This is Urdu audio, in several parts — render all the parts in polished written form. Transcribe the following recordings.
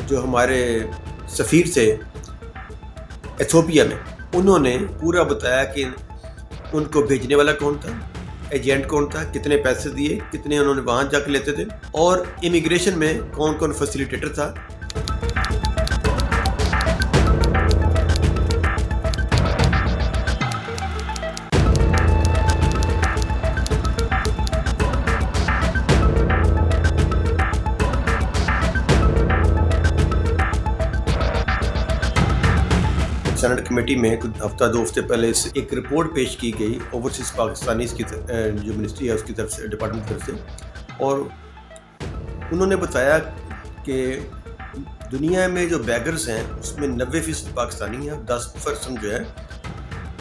جو ہمارے سفیر تھے ایتھوپیا میں، انہوں نے پورا بتایا کہ ان کو بھیجنے والا کون تھا، ایجنٹ کون تھا، کتنے پیسے دیے، کتنے انہوں نے وہاں جا کے لیتے تھے، اور امیگریشن میں کون کون فیسیلیٹیٹر تھا۔ سینٹ کمیٹی میں کچھ ہفتہ دو ہفتے پہلے ایک رپورٹ پیش کی گئی اوورسیز پاکستانیز کی جو منسٹری ہے اس کی طرف سے، ڈپارٹمنٹ کی طرف سے، اور انہوں نے بتایا کہ دنیا میں جو بیگرز ہیں اس میں 90% پاکستانی ہیں، 10% جو ہے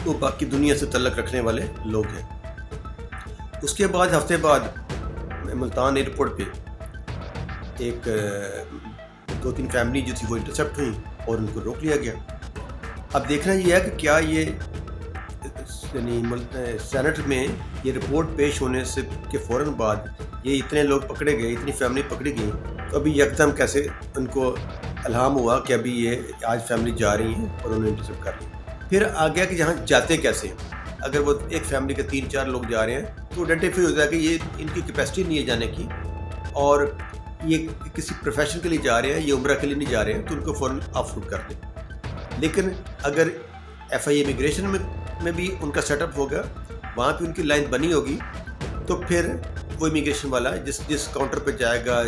وہ باقی دنیا سے تعلق رکھنے والے لوگ ہیں۔ اس کے بعد ہفتے بعد ملتان ایئرپورٹ پہ ایک 2-3 فیملی جو تھی وہ انٹرسیپٹ ہوئی اور ان کو روک لیا گیا۔ اب دیکھنا یہ ہے کہ کیا یہ یعنی سینٹ میں یہ رپورٹ پیش ہونے سے کے فوراً بعد یہ اتنے لوگ پکڑے گئے، اتنی فیملی پکڑی گئی، تو ابھی یکدم کیسے ان کو الہام ہوا کہ ابھی یہ آج فیملی جا رہی ہیں اور انہوں نے انٹرسیپٹ کر لی۔ پھر آگیا کہ جہاں جاتے کیسے ہیں، اگر وہ ایک فیملی کے 3-4 لوگ جا رہے ہیں تو آئیڈینٹیفائی ہوتا ہے کہ یہ ان کی کیپیسٹی نہیں ہے جانے کی، اور یہ کسی پروفیشن کے لیے جا رہے ہیں، یہ عمرہ کے لیے نہیں جا رہے ہیں، تو ان کو فوراً آف روٹ کر دیں۔ لیکن اگر ایف آئی امیگریشن میں بھی ان کا سیٹ اپ ہوگا، وہاں پہ ان کی لائن بنی ہوگی، تو پھر وہ امیگریشن والا جس کاؤنٹر پہ جائے گا،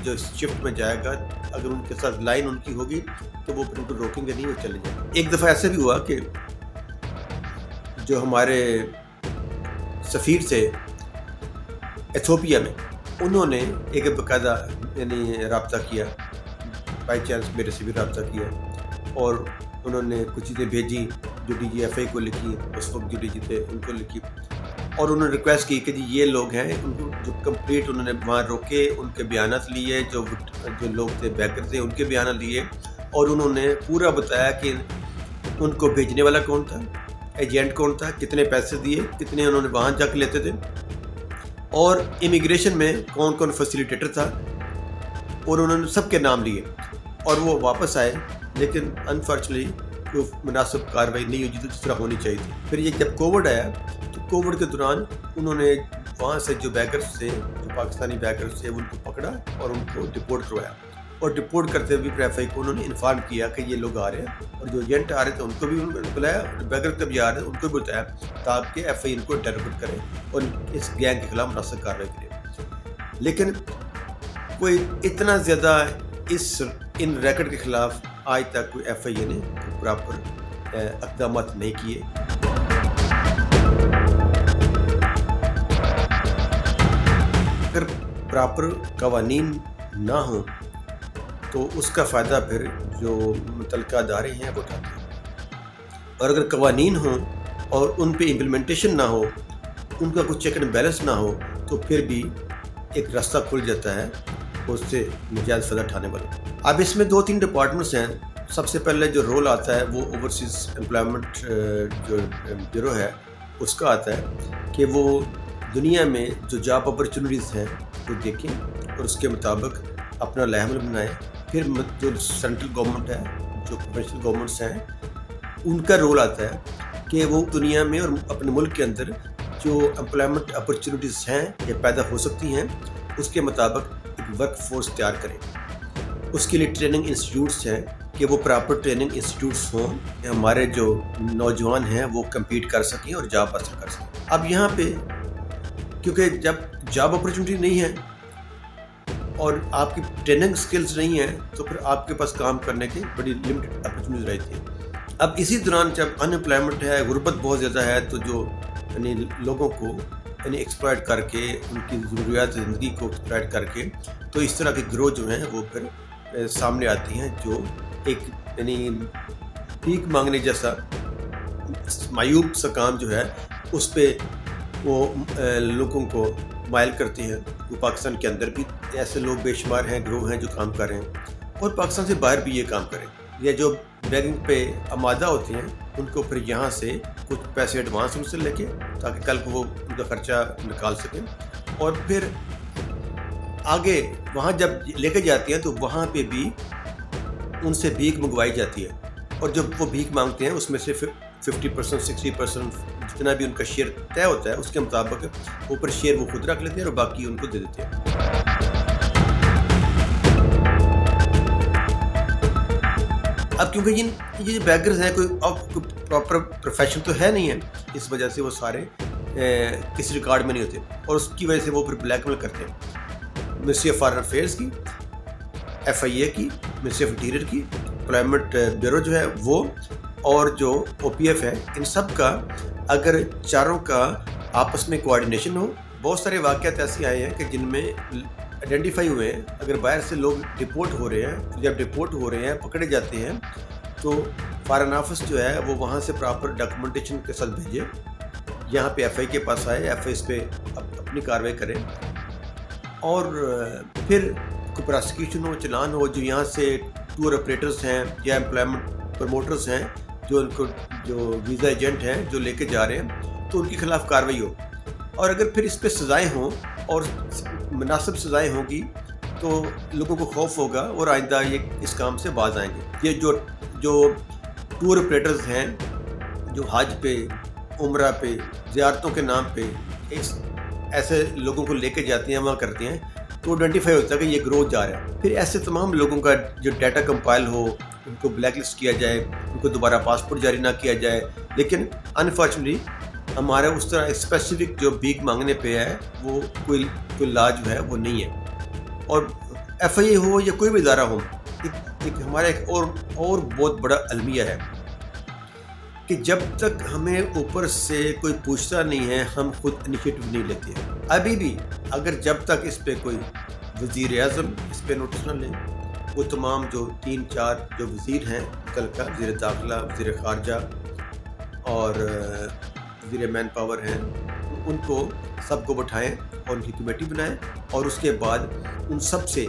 جو شفٹ میں جائے گا، اگر ان کے ساتھ لائن ان کی ہوگی تو وہ پھر ان کو روکیں گے نہیں، وہ چلے جائیں گے۔ ایک دفعہ ایسے بھی ہوا کہ جو ہمارے سفیر تھے ایتھوپیا میں، انہوں نے ایک باقاعدہ یعنی رابطہ کیا، بائی چانس میرے سے بھی رابطہ کیا، اور انہوں نے کچھ چیزیں بھیجی جو ڈی جی ایف اے کو لکھی، اس وقت جو ڈی جی تھے ان کو لکھی، اور انہوں نے ریکویسٹ کی کہ جی یہ لوگ ہیں، ان کو جو کمپلیٹ انہوں نے وہاں روکے، ان کے بیانات لیے، جو لوگ تھے بیکر تھے ان کے بیانات لیے، اور انہوں نے پورا بتایا کہ ان کو بھیجنے والا کون تھا، ایجنٹ کون تھا، کتنے پیسے دیے، کتنے انہوں نے وہاں جا کے لیتے تھے، اور امیگریشن میں کون کون فیسیلیٹیٹر تھا، اور انہوں نے سب کے نام لیے، اور وہ واپس آئے، لیکن انفارچونیٹلی کوئی مناسب کارروائی نہیں ہوئی جس طرح ہونی چاہیے تھی۔ پھر یہ جب کووڈ آیا تو کووڈ کے دوران انہوں نے وہاں سے جو بیکرز تھے، جو پاکستانی بیکرز تھے، ان کو پکڑا اور ان کو ڈپورٹ کروایا، اور ڈپورٹ کرتے ہوئے ایف آئی کو انہوں نے انفارم کیا کہ یہ لوگ آ رہے ہیں، اور جو ایجنٹ آ رہے تھے ان کو بھی انہوں نے بلایا، بیکر کب بھی آ رہے ہیں ان کو بھی بتایا، تاکہ ایف آئی ان کو انٹرپٹ کرے اور اس گینگ کے خلاف مناسب کارروائی کرے۔ لیکن کوئی اتنا زیادہ ان ریکٹ کے خلاف آج تک کوئی ایف آئی اے نے پراپر اقدامات نہیں کیے۔ اگر پراپر قوانین نہ ہوں تو اس کا فائدہ پھر جو متعلقہ ادارے ہیں وہ اٹھاتے ہیں، اور اگر قوانین ہوں اور ان پہ امپلیمنٹیشن نہ ہو، ان کا کوئی چیک اینڈ بیلنس نہ ہو، تو پھر بھی ایک راستہ کھل جاتا ہے اس سے نجائز فائدہ اٹھانے والا۔ اب اس میں 2-3 ڈپارٹمنٹس ہیں۔ سب سے پہلے جو رول آتا ہے وہ اوورسیز امپلائمنٹ جو بیورو ہے اس کا آتا ہے کہ وہ دنیا میں جو جاب اپرچونیٹیز ہیں وہ دیکھیں اور اس کے مطابق اپنا لائحہ عمل بنائیں۔ پھر جو سینٹرل گورنمنٹ ہے، جو پروونشل گورنمنٹس ہیں، ان کا رول آتا ہے کہ وہ دنیا میں اور اپنے ملک کے اندر جو امپلائمنٹ اپرچونیٹیز ہیں یا پیدا ہو سکتی ہیں اس کے مطابق ایک ورک فورس تیار کریں۔ اس کے لیے ٹریننگ انسٹیٹیوٹس ہیں کہ وہ پراپر ٹریننگ انسٹیٹیوٹس ہوں کہ ہمارے جو نوجوان ہیں وہ کمپیٹ کر سکیں اور جاب حاصل کر سکیں۔ اب یہاں پہ کیونکہ جب جاب اپرچونیٹی نہیں ہے اور آپ کی ٹریننگ سکلز نہیں ہیں تو پھر آپ کے پاس کام کرنے کی بڑی لمٹڈ اپرچونیٹیز رہتی ہیں۔ اب اسی دوران جب ان امپلائمنٹ ہے، غربت بہت زیادہ ہے، تو جو یعنی لوگوں کو یعنی ایکسپلائٹ کر کے ان کی ضروریات زندگی کو ایکسپلائٹ کر کے، تو اس طرح کے گروہ جو ہیں وہ پھر سامنے آتی ہیں، جو ایک یعنی بھیک مانگنے جیسا معیوب سا کام جو ہے اس پہ وہ لوگوں کو مائل کرتے ہیں۔ وہ پاکستان کے اندر بھی ایسے لوگ بے شمار ہیں، گروہ ہیں جو کام کر رہے ہیں، اور پاکستان سے باہر بھی یہ کام کریں، یا جو بیگنگ پہ آمادہ ہوتے ہیں ان کو پھر یہاں سے کچھ پیسے ایڈوانس ان سے لے کے، تاکہ کل کو وہ ان کا خرچہ نکال سکیں، اور پھر آگے وہاں جب لے کے جاتی ہیں تو وہاں پہ بھی ان سے بھیک منگوائی جاتی ہے، اور جب وہ بھیک مانگتے ہیں اس میں سے 50% 60% جتنا بھی ان کا شیئر طے ہوتا ہے اس کے مطابق اوپر شیئر وہ خود رکھ لیتے ہیں اور باقی ان کو دے دیتے ہیں۔ اب کیونکہ یہ بیگرز ہیں، کوئی پراپر پروفیشن تو ہے نہیں ہے، اس وجہ سے وہ سارے کسی ریکارڈ میں نہیں ہوتے، اور اس کی وجہ سے وہ پھر بلیک میل کرتے ہیں۔ منسٹری آف فارن افیئرس کی، FIA کی، منسٹری آف انٹیریئر کی، امپلائمنٹ بیورو جو ہے وہ، اور جو OPF ہے، ان سب کا اگر چاروں کا آپس میں کوآرڈینیشن ہو۔ بہت سارے واقعات ایسے آئے ہیں کہ جن میں آئیڈینٹیفائی ہوئے ہیں، اگر باہر سے لوگ ڈپورٹ ہو رہے ہیں، جب ڈپورٹ ہو رہے ہیں پکڑے جاتے ہیں تو فارن آفس جو ہے وہ وہاں سے پراپر ڈاکومنٹیشن کے ساتھ بھیجے، یہاں پہ FI کے پاس آئے، FI اس پہ اپنی کارروائی کرے، اور پھر کوئی پراسیکیوشن ہو، چلان ہو، جو یہاں سے ٹور آپریٹرز ہیں یا امپلائمنٹ پروموٹرز ہیں، جو ان کو جو ویزا ایجنٹ ہیں جو لے کے جا رہے ہیں، تو ان کے خلاف کارروائی ہو، اور اگر پھر اس پہ سزائیں ہوں اور مناسب سزائیں ہوں گی تو لوگوں کو خوف ہوگا اور آئندہ یہ اس کام سے باز آئیں گے۔ یہ جو ٹور آپریٹرز ہیں جو حج پہ، عمرہ پہ، زیارتوں کے نام پہ ایسے لوگوں کو لے کے جاتے ہیں، وہاں کرتے ہیں، تو آئیڈینٹیفائی ہوتا ہے کہ یہ گروہ جا رہا ہے۔ پھر ایسے تمام لوگوں کا جو ڈیٹا کمپائل ہو، ان کو بلیک لسٹ کیا جائے، ان کو دوبارہ پاسپورٹ جاری نہ کیا جائے، لیکن انفارچونیٹلی ہمارا اس طرح اسپیسیفک جو بھیک مانگنے پہ ہے وہ کوئی لا جو ہے وہ نہیں ہے۔ اور FIA ہو یا کوئی بھی ادارہ ہو، ہمارا ایک اور بہت بڑا المیہ ہے کہ جب تک ہمیں اوپر سے کوئی پوچھتا نہیں ہے ہم خود انیشیٹو نہیں لیتے ہیں۔ ابھی بھی اگر جب تک اس پہ کوئی وزیر اعظم اس پہ نوٹس نہ لیں، وہ تمام جو 3-4 جو وزیر ہیں متعلقہ، وزیر داخلہ، وزیر خارجہ اور وزیر مین پاور ہیں، ان کو سب کو بٹھائیں اور ان کی کمیٹی بنائیں، اور اس کے بعد ان سب سے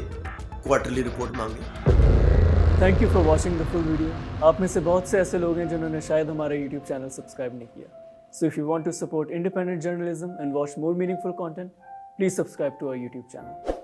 کوارٹرلی رپورٹ مانگیں۔ Thank you for watching the full video. آپ میں سے بہت سے ایسے لوگ ہیں جنہوں نے شاید ہمارا یوٹیوب چینل سبسکرائب نہیں کیا، so if you want to support independent journalism and watch more meaningful content, please subscribe to our YouTube channel.